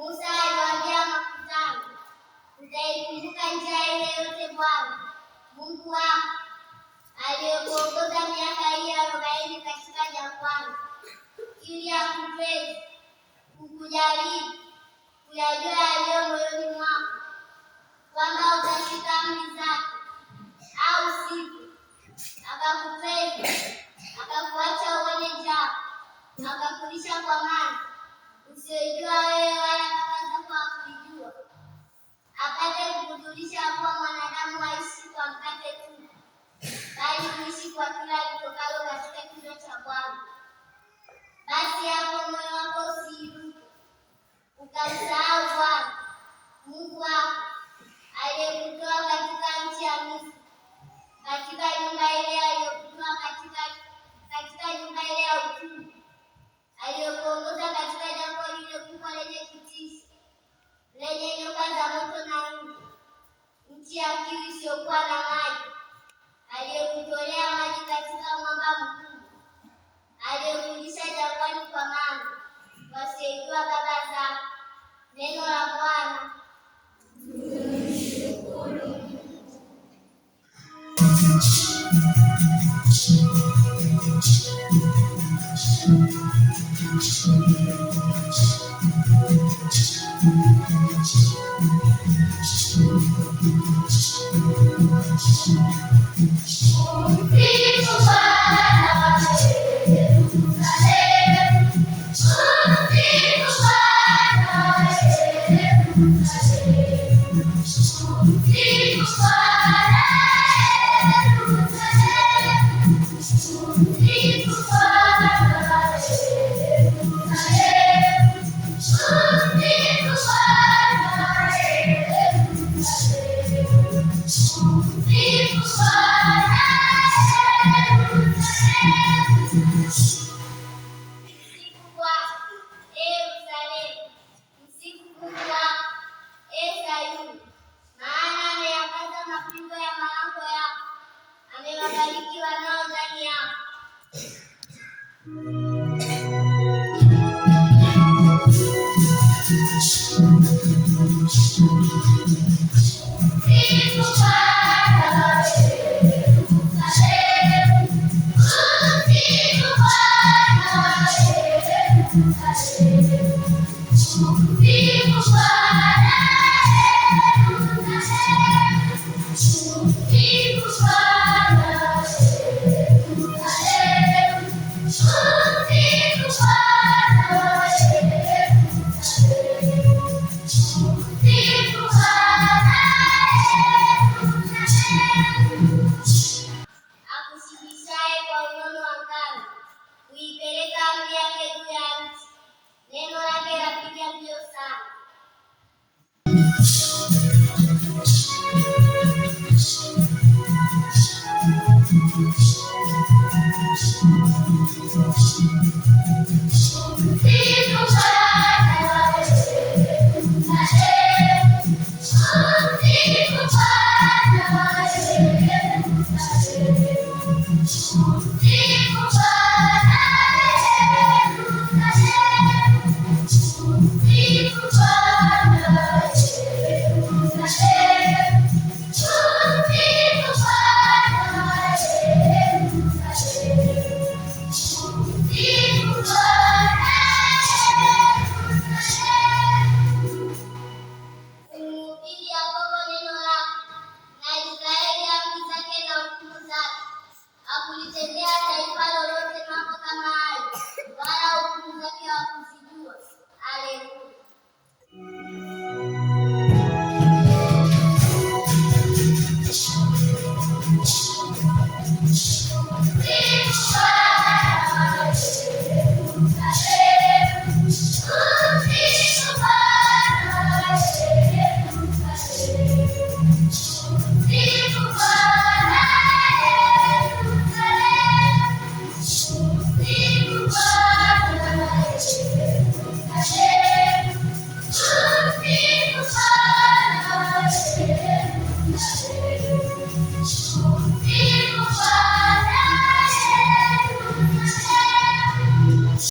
Musa aliwaambia makutano, mtaikumbuka njia ile yote Bwana Mungu wako aliyokuongoza miaka hii 40 katika jangwani, ili akupeni kukujaribu kuyajua yaliyo moyoni mwako, kwamba utashika amri zake au sivyo. Akakupeni, akakuacha uone njaa, akakulisha kwa maji usiyojua wewe wala baba zako hawakuijua, apate kukujulisha kuwa mwanadamu haishi kwa mkate tu, bali kuishi kwa kila litokalo katika kinywa cha Bwana. Basi hapo moyo wako usiinuke ukamsahau Bwana Mungu wako aliyekutoa katika nchi ya Misri, katika nyumba ile aliyokutoa katika nyumba ile ya utumwa, aliyokuongoza katika jangwa lile kubwa lenye kitisho, lenye nyoka za moto na nge, nchi ya kiu isiyokuwa na maji, aliyokutolea maji katika mwamba mkuu, aliyokulisha jangwani kwa mana wasiyejua baba zako. Neno la Bwana.